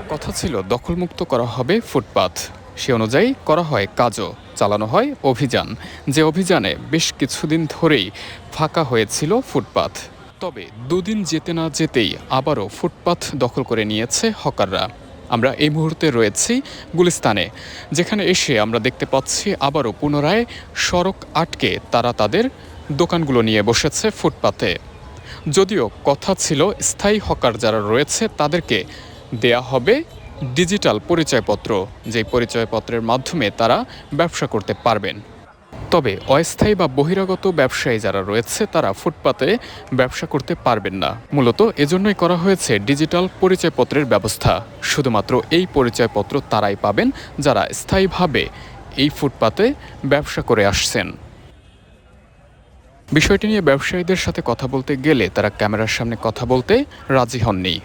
কথা ছিল দখলমুক্ত করা হবে ফুটপাত। সে অনুযায়ী করা হয় কাজও, চালানো হয় অভিযান। যে অভিযানে বেশ কিছুদিন ধরেই ফাঁকা হয়েছিল ফুটপাত। তবে দুদিন যেতে না যেতেই আবারও ফুটপাত দখল করে নিয়েছে হকাররা। আমরা এই মুহূর্তে রয়েছি গুলিস্তানে, যেখানে এসে আমরা দেখতে পাচ্ছি আবারও পুনরায় সড়ক আটকে তারা তাদের দোকানগুলো নিয়ে বসেছে ফুটপাতে। যদিও কথা ছিল স্থায়ী হকার যারা রয়েছে তাদেরকে দেয়া হবে ডিজিটাল পরিচয়পত্র, যেই পরিচয়পত্রের মাধ্যমে তারা ব্যবসা করতে পারবেন। তবে অস্থায়ী বা বহিরাগত ব্যবসায়ী যারা রয়েছে তারা ফুটপাতে ব্যবসা করতে পারবেন না। মূলত এজন্যই করা হয়েছে ডিজিটাল পরিচয়পত্রের ব্যবস্থা। শুধুমাত্র এই পরিচয়পত্র তারাই পাবেন যারা স্থায়ীভাবে এই ফুটপাতে ব্যবসা করে আসছেন। বিষয়টি নিয়ে ব্যবসায়ীদের সাথে কথা বলতে গেলে তারা ক্যামেরার সামনে কথা বলতে রাজি হননি।